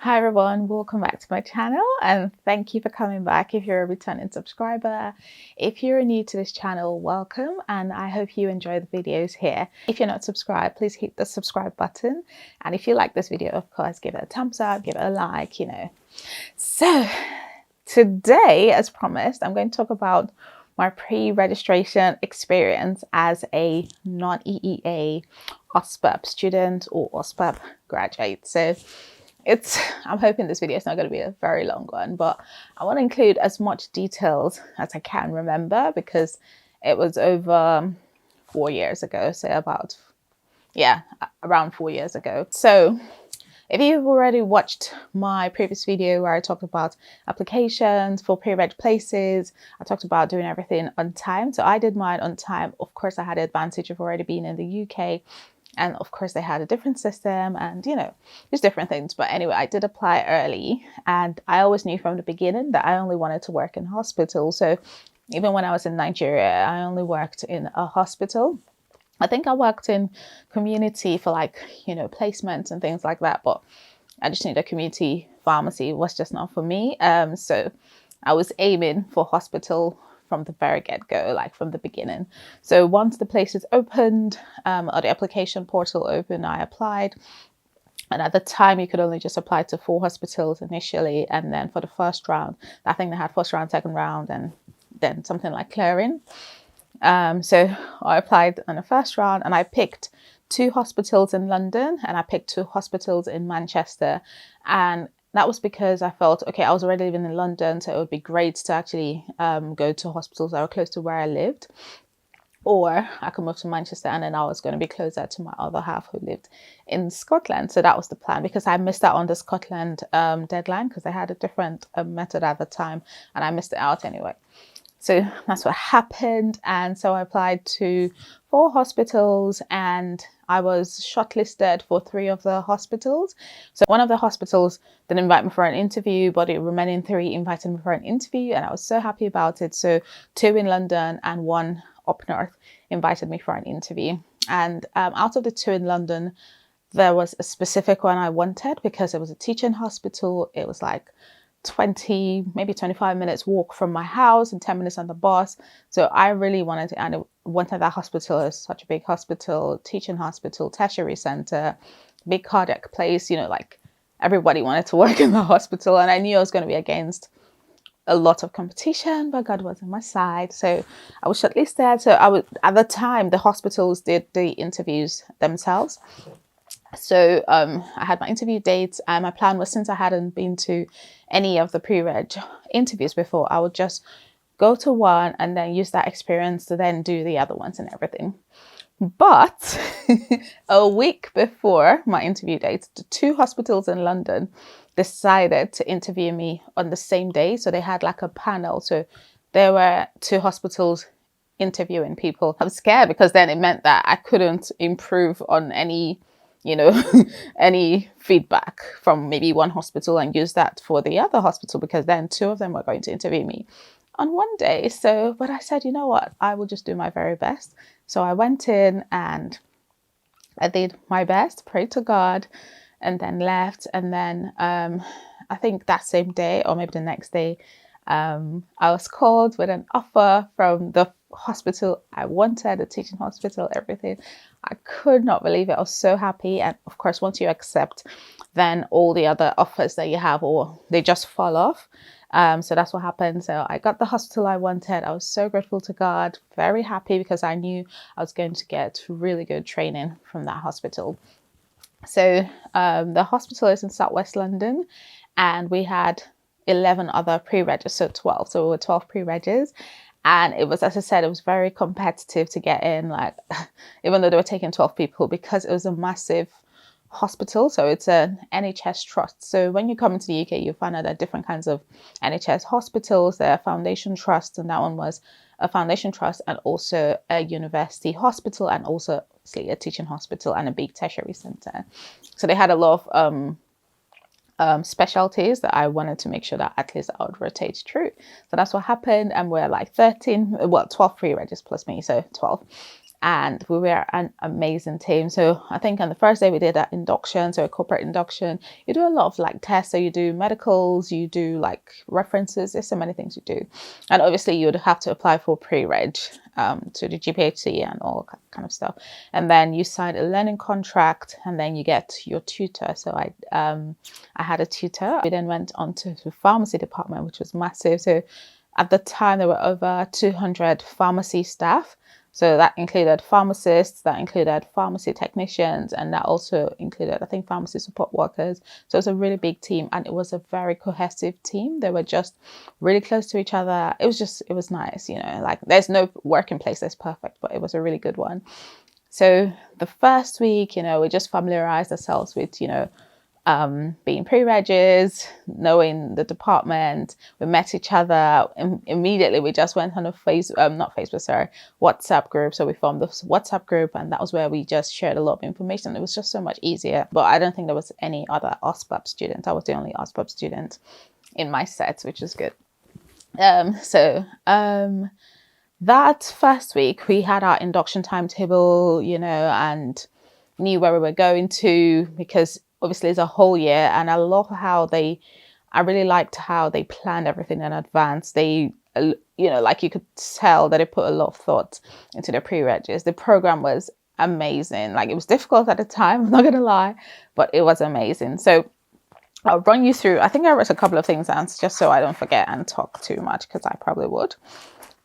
Hi everyone, welcome back to my channel and thank you for coming back if you're a returning subscriber. If you're new to this channel, welcome and I hope you enjoy the videos here. If you're not subscribed, please hit the subscribe button, and if you like this video, of course, give it a thumbs up, give it a like, So today, as promised, I'm going to talk about my pre-registration experience as a non-EEA OSPAP student or OSPAP graduate. So I'm hoping this video is not going to be a very long one, but I want to include as much details as I can remember because it was over 4 years ago. So around 4 years ago. So if you've already watched my previous video where I talked about applications for pre-reg places, I talked about doing everything on time. So I did mine on time. Of course, I had the advantage of already being in the UK. And of course, they had a different system and, just different things. But anyway, I did apply early. And I always knew from the beginning that I only wanted to work in hospital. So even when I was in Nigeria, I only worked in a hospital. I think I worked in community for placements and things like that. But I just knew the community pharmacy was just not for me. So I was aiming for hospital from the very get-go, from the beginning. So once the places opened, or the application portal opened, I applied. And at the time, you could only just apply to 4 hospitals initially. And then for the first round, I think they had first round, second round, and then something like clearing. So I applied on the first round and I picked 2 hospitals in London and I picked 2 hospitals in Manchester. And that was because I felt, okay, I was already living in London, so it would be great to actually go to hospitals that were close to where I lived. Or I could move to Manchester and then I was going to be closer to my other half who lived in Scotland. So that was the plan because I missed out on the Scotland deadline because they had a different method at the time and I missed it out anyway. So that's what happened. And so I applied to 4 hospitals and I was shortlisted for 3 of the hospitals. So one of the hospitals didn't invite me for an interview, but the remaining 3 invited me for an interview and I was so happy about it. So 2 in London and 1 up north invited me for an interview. And out of the 2 in London, there was a specific one I wanted because it was a teaching hospital. It was like 20, maybe 25 minutes walk from my house and 10 minutes on the bus. So I really wanted to, and I wanted that hospital. It's such a big hospital, teaching hospital, tertiary center, big cardiac place, everybody wanted to work in the hospital. And I knew I was going to be against a lot of competition, but God was on my side. So I was shortlisted. So at the time, the hospitals did the interviews themselves. So I had my interview dates and my plan was, since I hadn't been to any of the pre-reg interviews before, I would just go to one and then use that experience to then do the other ones and everything. But a week before my interview dates, the 2 hospitals in London decided to interview me on the same day. So they had like a panel. So there were 2 hospitals interviewing people. I was scared because then it meant that I couldn't improve on any any feedback from maybe one hospital and use that for the other hospital, because then 2 of them were going to interview me on one day. So, but I said, you know what, I will just do my very best. So I went in and I did my best, prayed to God, and then left. And then I think that same day or maybe the next day, I was called with an offer from the hospital I wanted, the teaching hospital, everything. I could not believe it. I was so happy. And of course, once you accept, then all the other offers that you have, or they just fall off. So that's what happened. So I got the hospital I wanted. I was so grateful to God, very happy because I knew I was going to get really good training from that hospital. So the hospital is in Southwest London and we had 11 other pre-regs, so 12. So we were 12 pre-regs. And it was, as I said, it was very competitive to get in, even though they were taking 12 people, because it was a massive hospital. So it's an NHS trust. So when you come into the UK, you'll find out there are different kinds of NHS hospitals. There are foundation trusts, and that one was a foundation trust and also a university hospital and also obviously a teaching hospital and a big tertiary center. So they had a lot of specialties that I wanted to make sure that at least I would rotate through. So that's what happened. And we're 12 pre-regs plus me, so 12. and we were an amazing team. So I think on the first day we did that induction, so a corporate induction. You do a lot of like tests, so you do medicals, you do like references, there's so many things you do. And obviously you would have to apply for pre-reg to the GPHC and all kind of stuff. And then you sign a learning contract, and then you get your tutor. So I had a tutor. We then went on to the pharmacy department, which was massive. So at the time there were over 200 pharmacy staff. So that included pharmacists, that included pharmacy technicians, and that also included, I think, pharmacy support workers. So it was a really big team, and it was a very cohesive team. They were just really close to each other. It was nice, you know, like there's no working place that's perfect, but it was a really good one. So the first week, you know, we just familiarized ourselves with, you know, being pre-regs, knowing the department. We met each other immediately. We just went on a WhatsApp group. So we formed this WhatsApp group, and that was where we just shared a lot of information. It was just so much easier. But I don't think there was any other OSPAP student. I was the only OSPAP student in my set, which is good. That first week we had our induction timetable, you know, and knew where we were going to, because obviously it's a whole year, and I love how I really liked how they planned everything in advance. They, you know, like you could tell that they put a lot of thought into their pre-regs. The program was amazing. Like it was difficult at the time, I'm not going to lie, but it was amazing. So I'll run you through, I think I wrote a couple of things down just so I don't forget and talk too much, because I probably would.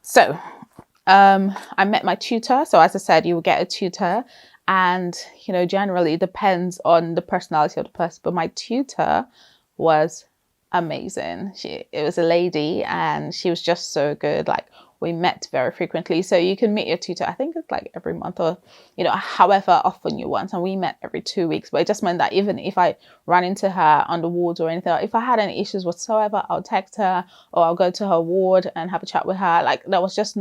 So I met my tutor. So as I said, you will get a tutor. And, you know, generally it depends on the personality of the person. But my tutor was amazing. It was a lady, and she was just so good. Like we met very frequently. So you can meet your tutor, I think it's like every month, or, you know, however often you want. And we met every 2 weeks. But it just meant that even if I ran into her on the wards or anything, if I had any issues whatsoever, I'll text her, or I'll go to her ward and have a chat with her. Like there was just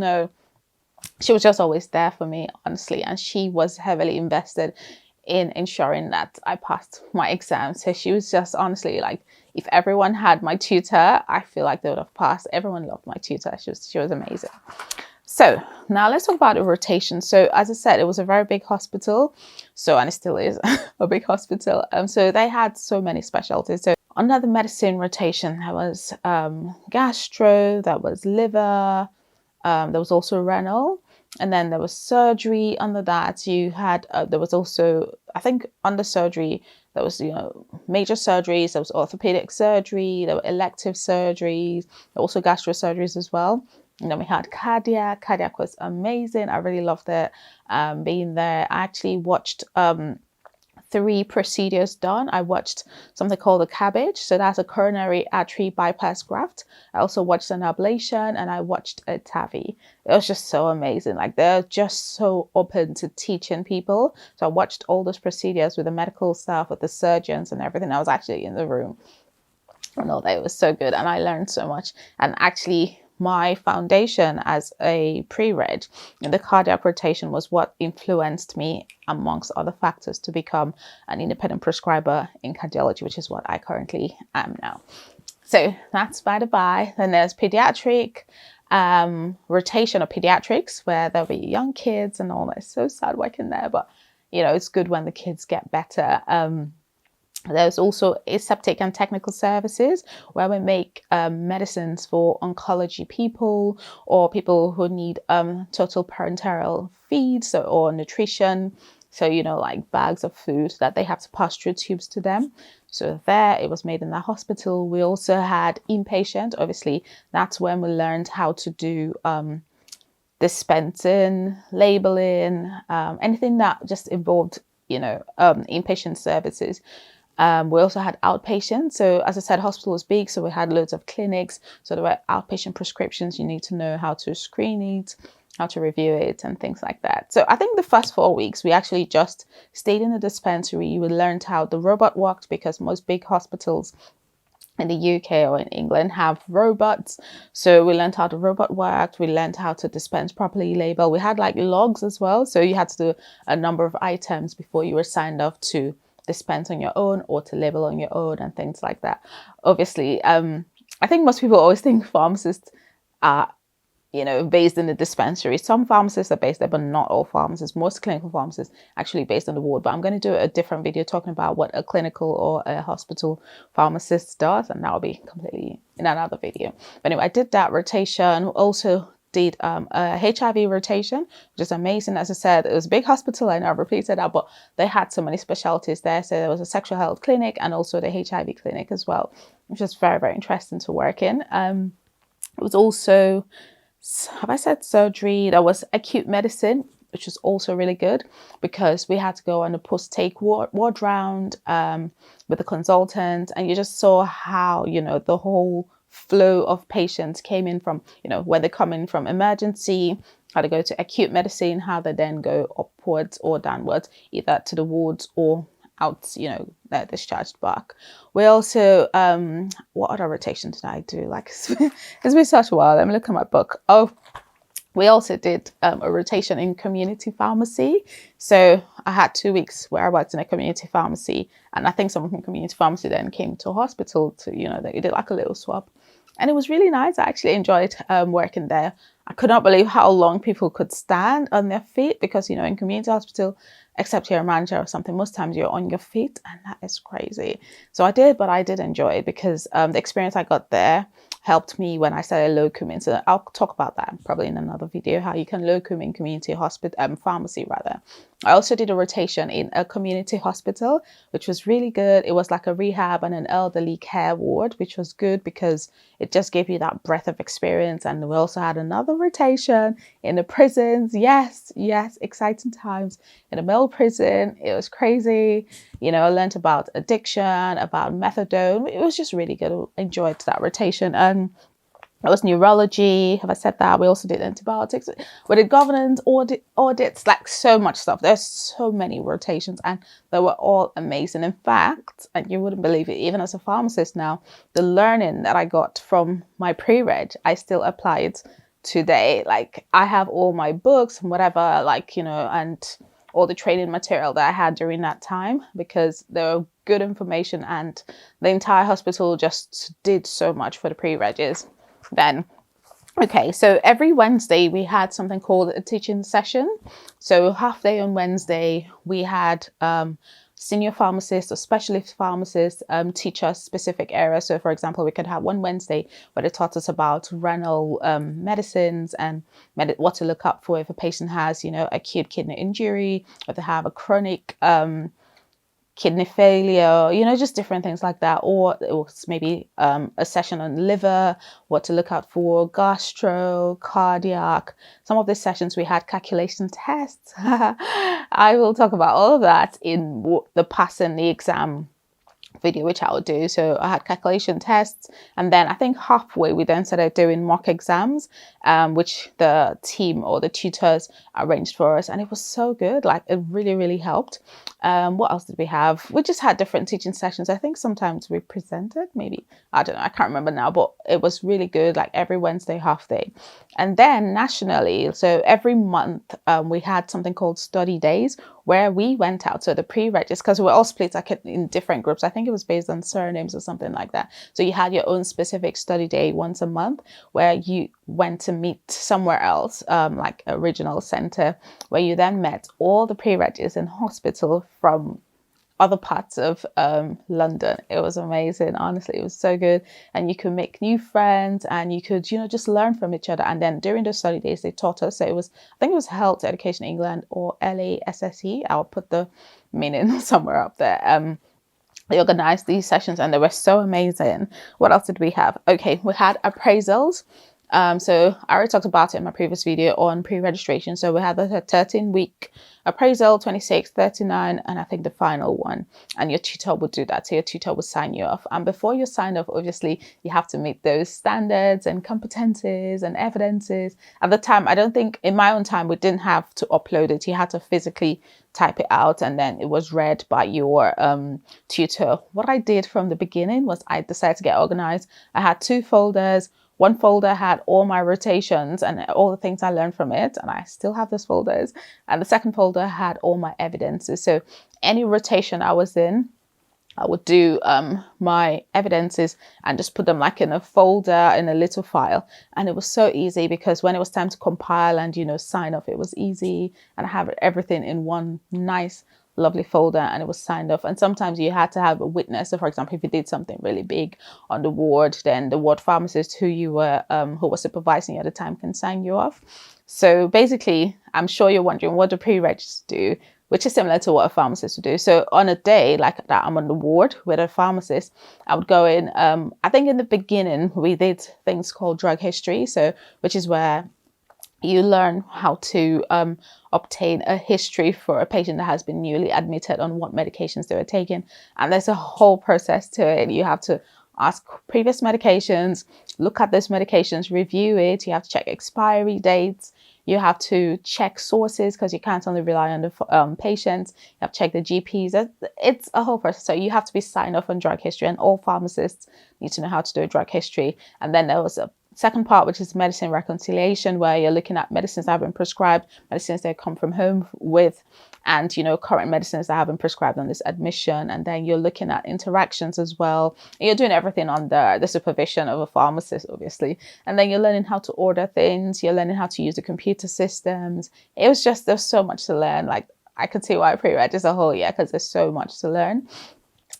she was just always there for me, honestly. And she was heavily invested in ensuring that I passed my exam. So she was just honestly like, if everyone had my tutor, I feel like they would have passed. Everyone loved my tutor. She was amazing. So now let's talk about the rotation. So as I said, it was a very big hospital. So, and it still is a big hospital. So they had so many specialties. So under the medicine rotation, there was gastro, there was liver, there was also renal, and then there was surgery. Under that, you had there was also, I think, under surgery there was, you know, major surgeries. There was orthopedic surgery. There were elective surgeries. There were also gastro surgeries as well. And then we had cardiac. Cardiac was amazing. I really loved it. Being there, I actually watched 3 procedures done. I watched something called a cabbage. So that's a coronary artery bypass graft. I also watched an ablation, and I watched a TAVI. It was just so amazing. Like they're just so open to teaching people. So I watched all those procedures with the medical staff, with the surgeons and everything. I was actually in the room and all that. It was so good, and I learned so much. And actually my foundation as a pre-reg in the cardiac rotation was what influenced me, amongst other factors, to become an independent prescriber in cardiology, which is what I currently am now. So that's by the by. Then there's pediatric rotation of pediatrics, where there'll be young kids and all that. It's so sad working there, but you know, it's good when the kids get better. There's also aseptic and technical services, where we make medicines for oncology people, or people who need total parenteral feeds or nutrition. So, you know, like bags of food that they have to pass through tubes to them. So there, it was made in the hospital. We also had inpatient. Obviously, that's when we learned how to do dispensing, labeling, anything that just involved, you know, inpatient services. We also had outpatient. So as I said, hospital was big, so we had loads of clinics. So there were outpatient prescriptions. You need to know how to screen it, how to review it, and things like that. So I think the first 4 weeks, we actually just stayed in the dispensary. We learned how the robot worked, because most big hospitals in the UK or in England have robots. So we learned how the robot worked. We learned how to dispense properly, label. We had like logs as well. So you had to do a number of items before you were signed off to dispense on your own or to label on your own and things like that. Obviously, I think most people always think pharmacists are you know, based in the dispensary. Some pharmacists are based there, but not all pharmacists. Most clinical pharmacists actually based on the ward. But I'm going to do a different video talking about what a clinical or a hospital pharmacist does, and that will be completely in another video. But anyway, I did that rotation. Also did a HIV rotation, which is amazing. As I said, it was a big hospital. I know I've repeated that, but they had so many specialties there. So there was a sexual health clinic and also the HIV clinic as well, which was very, very interesting to work in. It was also, have I said surgery? There was acute medicine, which was also really good because we had to go on a post-take ward round with the consultant, and you just saw how, you know, the whole flow of patients came in from, you know, where they come in from emergency, how to go to acute medicine, how they then go upwards or downwards, either to the wards or out, you know, they're discharged back. We also, what other rotations did I do? Like, it's been such a while. Let me look at my book. Oh, we also did a rotation in community pharmacy. So I had 2 weeks where I worked in a community pharmacy, and I think someone from community pharmacy then came to a hospital to, you know, they did like a little swap. And it was really nice. I actually enjoyed working there. I could not believe how long people could stand on their feet because, you know, in community hospital, except you're a manager or something, most times you're on your feet, and that is crazy. So I did, but I did enjoy it because the experience I got there helped me when I started locuming. So I'll talk about that probably in another video, how you can locum in community hospital, pharmacy rather. I also did a rotation in a community hospital, which was really good. It was like a rehab and an elderly care ward, which was good because it just gave you that breadth of experience. And we also had another rotation in the prisons. Yes, exciting times in a male prison. It was crazy. You know, I learned about addiction, about methadone. It was just really good. I enjoyed that rotation. And it was neurology. Have I said that? We also did antibiotics. We did governance, audits, like so much stuff. There's so many rotations and they were all amazing. In fact, and you wouldn't believe it, even as a pharmacist now, the learning that I got from my pre-reg, I still apply it today. Like I have all my books and whatever, like, you know, and all the training material that I had during that time because there were good information and the entire hospital just did so much for the pre-regs then. Okay, so every Wednesday we had something called a teaching session. So half day on Wednesday we had senior pharmacists or specialist pharmacists teach us specific areas. So for example, we could have one Wednesday where they taught us about renal medicines and what to look up for if a patient has, you know, acute kidney injury, or they have a chronic kidney failure, you know, just different things like that. Or it was maybe a session on liver, what to look out for, gastro, cardiac. Some of the sessions we had calculation tests. I will talk about all of that in the passing the exam video, which I will do. So I had calculation tests, and then I think halfway we then started doing mock exams, which the team or the tutors arranged for us, and it was so good. Like it really helped. What else did we have? We just had different teaching sessions. I think sometimes we presented, maybe, I don't know, I can't remember now, but it was really good, like every Wednesday half day. And then nationally, so every month we had something called study days where we went out. So the pre-regis, because we're all split like in different groups. I think it was based on surnames or something like that. So you had your own specific study day once a month where you went to meet somewhere else, like a regional center, where you then met all the pre-regis in hospital from other parts of London. It was amazing. Honestly, it was so good. And you could make new friends and you could, you know, just learn from each other. And then during the study days, they taught us. So it was, I think it was Health Education England or LASSE. I'll put the meaning somewhere up there. They organized these sessions and they were so amazing. What else did we have? Okay, we had appraisals. So I already talked about it in my previous video on pre-registration. So we had the 13-week appraisal, 26, 39, and I think the final one. And your tutor would do that. So your tutor would sign you off. And before you sign off, obviously, you have to meet those standards and competencies and evidences. At the time, I don't think, in my own time, we didn't have to upload it. You had to physically type it out and then it was read by your tutor. What I did from the beginning was I decided to get organized. I had 2 folders. One folder had all my rotations and all the things I learned from it, and I still have those folders. And the second folder had all my evidences. So any rotation I was in, I would do my evidences and just put them like in a folder, in a little file. And it was so easy because when it was time to compile and, sign off, it was easy. And I have everything in one nice, lovely folder, and it was signed off. And sometimes you had to have a witness. So for example, if you did something really big on the ward, then the ward pharmacist who was supervising you at the time can sign you off. So basically, I'm sure you're wondering, what do pre-regs do? Which is similar to what a pharmacist would do. So on a day like that, I'm on the ward with a pharmacist, I would go in. I think in the beginning, we did things called drug history. So which is where you learn how to obtain a history for a patient that has been newly admitted on what medications they were taking. And there's a whole process to it. You have to ask previous medications, look at those medications, review it. You have to check expiry dates. You have to check sources because you can't only rely on the patients. You have to check the GPs. It's a whole process. So you have to be signed off on drug history, and all pharmacists need to know how to do a drug history. And then there was a second part, which is medicine reconciliation, where you're looking at medicines that have been prescribed, medicines that come from home with, and current medicines that have been prescribed on this admission. And then you're looking at interactions as well. And you're doing everything under the supervision of a pharmacist, obviously. And then you're learning how to order things. You're learning how to use the computer systems. There's so much to learn. Like, I could see why pre-reg is a whole year, because there's so much to learn.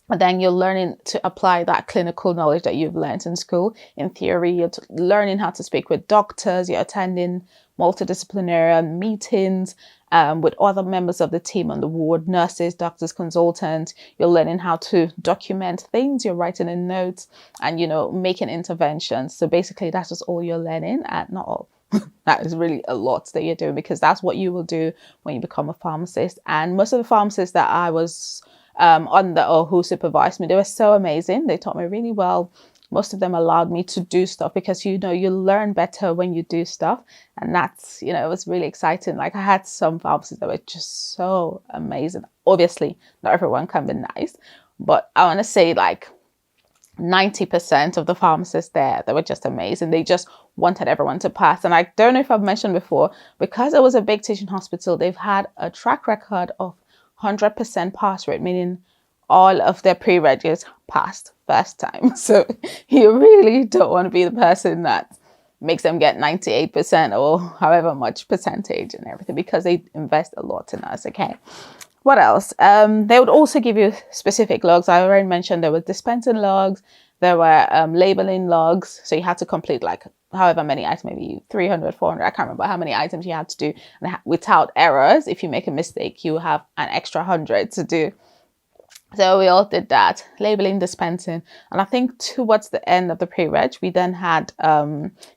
And then you're learning to apply that clinical knowledge that you've learned in school. In theory, you're learning how to speak with doctors. You're attending multidisciplinary meetings with other members of the team on the ward, nurses, doctors, consultants. You're learning how to document things. You're writing in notes and, making interventions. So basically, that's just all you're learning. And not all. That is really a lot that you're doing, because that's what you will do when you become a pharmacist. And most of the pharmacists that I was under or who supervised me, they were so amazing. They taught me really well. Most of them allowed me to do stuff because, you learn better when you do stuff. And that's, it was really exciting. Like, I had some pharmacists that were just so amazing. Obviously, not everyone can be nice, but I want to say like 90% of the pharmacists there, they were just amazing. They just wanted everyone to pass. And I don't know if I've mentioned before, because it was a big teaching hospital, they've had a track record of 100% pass rate, meaning all of their pre-regs passed first time. So you really don't want to be the person that makes them get 98% or however much percentage and everything, because they invest a lot in us. Okay. What else? They would also give you specific logs. I already mentioned there were dispensing logs. There were labeling logs. So you had to complete like however many items, maybe 300, 400. I can't remember how many items you had to do. And without errors, if you make a mistake, you have an extra 100 to do. So we all did that, labeling, dispensing. And I think towards the end of the pre-reg, we then had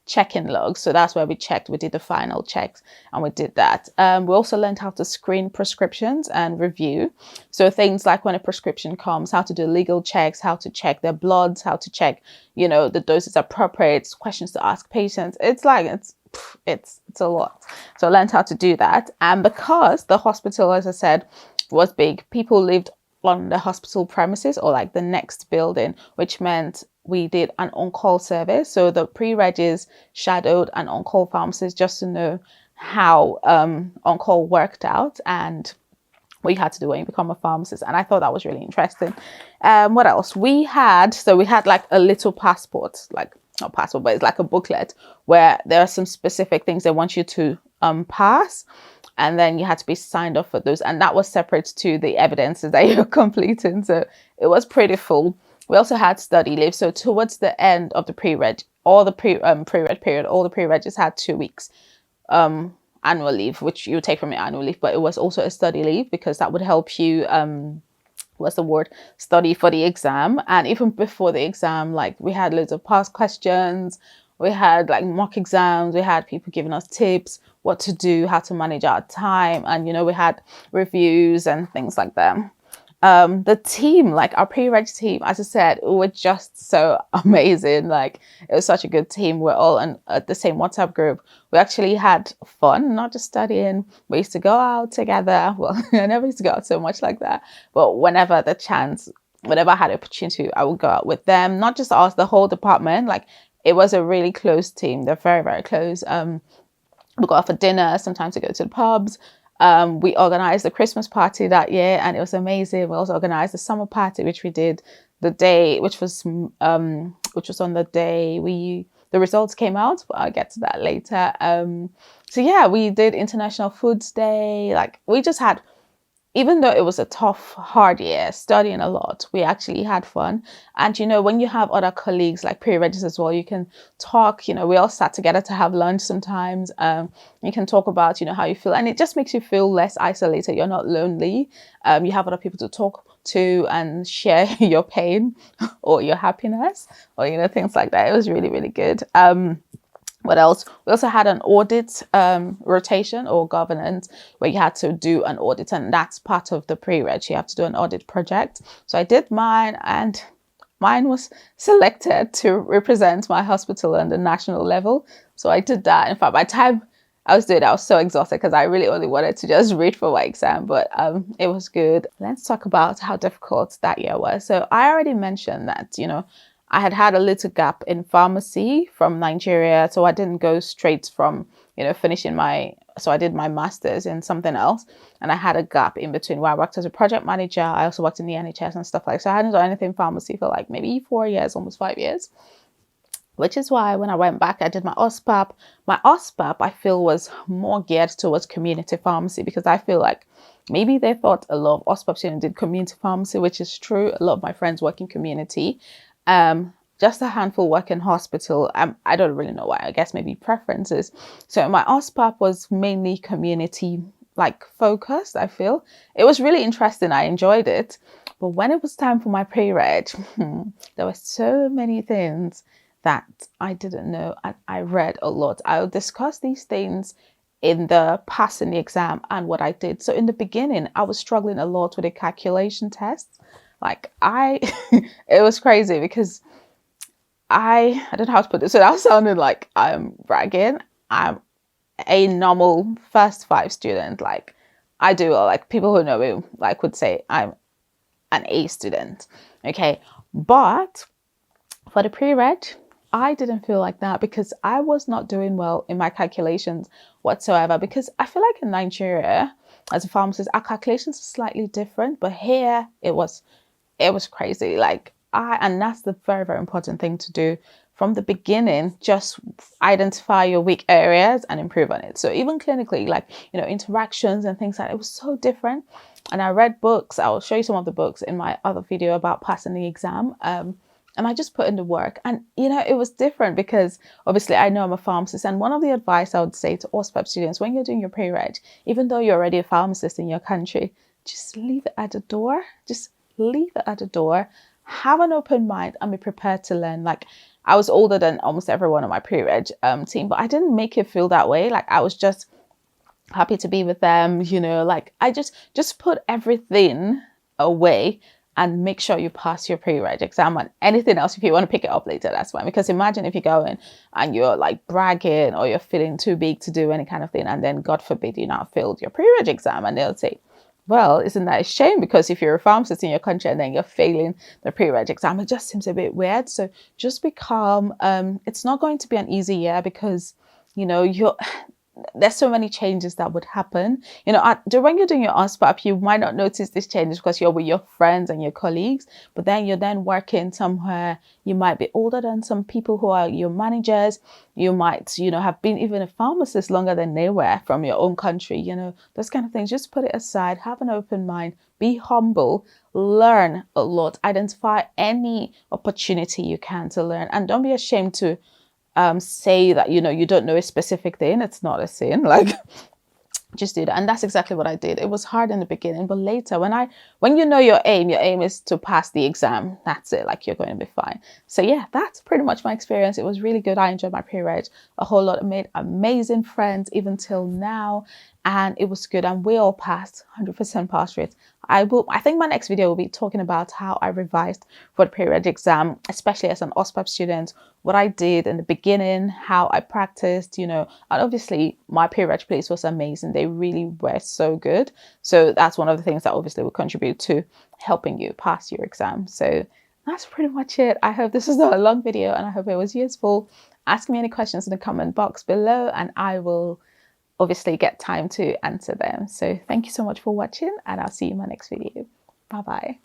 check-in logs. So that's where we did the final checks, and we did that. We also learned how to screen prescriptions and review. So things like when a prescription comes, how to do legal checks, how to check their bloods, how to check, the doses appropriate, questions to ask patients. It's a lot. So I learned how to do that. And because the hospital, as I said, was big, people lived on the hospital premises or like the next building, which meant we did an on-call service. So the pre-regs shadowed an on-call pharmacist just to know how on-call worked out and what you had to do when you become a pharmacist. And I thought that was really interesting. What else? We had like a little passport, like not passport, but it's like a booklet where there are some specific things they want you to pass. And then you had to be signed off for those. And that was separate to the evidences that you're completing. So it was pretty full. We also had study leave. So towards the end of the pre-reg, all the pre-reg period, all the pre-regs had 2 weeks annual leave, which you take from your annual leave. But it was also a study leave because that would help you, study for the exam. And even before the exam, like we had loads of past questions. We had like mock exams. We had people giving us tips, what to do, how to manage our time. And, we had reviews and things like that. The team, like our pre-reg team, as I said, were just so amazing. Like it was such a good team. We're all in the same WhatsApp group. We actually had fun, not just studying. We used to go out together. Well, I never used to go out so much like that. But whenever I had opportunity, I would go out with them, not just us, the whole department. Like it was a really close team. They're very, very close. We go out for dinner. Sometimes we go to the pubs. We organized the Christmas party that year, and it was amazing. We also organized the summer party, which we did the day, which was on the day the results came out, but I'll get to that later. So yeah, we did International Foods Day. Like, we just had, even though it was a tough, hard year, studying a lot, we actually had fun. And, you know, when you have other colleagues like pre-registers as well, you can talk, you know, we all sat together to have lunch sometimes. You can talk about, you know, how you feel, and it just makes you feel less isolated. You're not lonely. You have other people to talk to and share your pain or your happiness, or, you know, things like that. It was really, really good. What else? We also had an audit rotation or governance, where you had to do an audit, and that's part of the pre-reg. You have to do an audit project. So I did mine, and mine was selected to represent my hospital on the national level. So I did that. In fact, by the time I was doing it, I was so exhausted because I really only wanted to just read for my exam, but it was good. Let's talk about how difficult that year was. So I already mentioned that, you know, I had a little gap in pharmacy from Nigeria, so I didn't go straight from, you know, finishing so I did my master's in something else, and I had a gap in between where I worked as a project manager. I also worked in the NHS and stuff like that. So I hadn't done anything pharmacy for like maybe 4 years, almost 5 years, which is why when I went back, I did my OSPAP. My OSPAP, I feel, was more geared towards community pharmacy, because I feel like maybe they thought a lot of OSPAP students did community pharmacy, which is true. A lot of my friends work in community. Just a handful work in hospital. I don't really know why. I guess maybe preferences. So my OSPAP was mainly community like focused. I feel it was really interesting. I enjoyed it. But when it was time for my pre-reg, there were so many things that I didn't know, and I read a lot. I'll discuss these things in the passing the exam and what I did. So in the beginning, I was struggling a lot with the calculation tests. Like it was crazy, because I don't know how to put this. So that sounded like I'm bragging. I'm a normal first 5 student. Like, I do, like, people who know me like would say I'm an A student. Okay. But for the pre-reg, I didn't feel like that, because I was not doing well in my calculations whatsoever. Because I feel like in Nigeria, as a pharmacist, our calculations are slightly different, but here it was crazy. Like, and that's the very, very important thing to do from the beginning. Just identify your weak areas and improve on it. So even clinically, like, you know, interactions and things like that, it was so different. And I read books. I'll show you some of the books in my other video about passing the exam. And I just put in the work, and, you know, it was different, because obviously I know I'm a pharmacist. And one of the advice I would say to OSPAP students, when you're doing your pre-reg, even though you're already a pharmacist in your country, just leave it at the door. Just leave it at the door. Have an open mind and be prepared to learn. Like, I was older than almost everyone on my pre-reg team, but I didn't make it feel that way. Like, I was just happy to be with them, you know. Like, I just put everything away and make sure you pass your pre-reg exam. And anything else, if you want to pick it up later, that's fine. Because imagine if you go in and you're like bragging, or you're feeling too big to do any kind of thing, and then God forbid you now failed your pre-reg exam, and they'll say, well, isn't that a shame? Because if you're a pharmacist in your country and then you're failing the pre-reg exam, it just seems a bit weird. So just be calm. It's not going to be an easy year, because, you know, there's so many changes that would happen. You know, when you're doing your OSPAP, you might not notice these changes because you're with your friends and your colleagues, but then you're then working somewhere. You might be older than some people who are your managers. You might, you know, have been even a pharmacist longer than they were from your own country. You know, those kind of things. Just put it aside, have an open mind, be humble, learn a lot, identify any opportunity you can to learn, and don't be ashamed to say that, you know, you don't know a specific thing. It's not a sin. Like, just do that. And that's exactly what I did. It was hard in the beginning, but later, when you know your aim is to pass the exam. That's it. Like, you're going to be fine. So yeah, that's pretty much my experience. It was really good. I enjoyed my pre-reg a whole lot. I made amazing friends even till now, and it was good. And we all passed, 100% pass rate. I think my next video will be talking about how I revised for the pre-reg exam, especially as an OSPAP student, what I did in the beginning, how I practiced, you know. And obviously my pre-reg place was amazing. They really were so good. So that's one of the things that obviously will contribute to helping you pass your exam. So that's pretty much it. I hope this was not a long video, and I hope it was useful. Ask me any questions in the comment box below, and I will obviously get time to answer them. So thank you so much for watching, and I'll see you in my next video. Bye bye.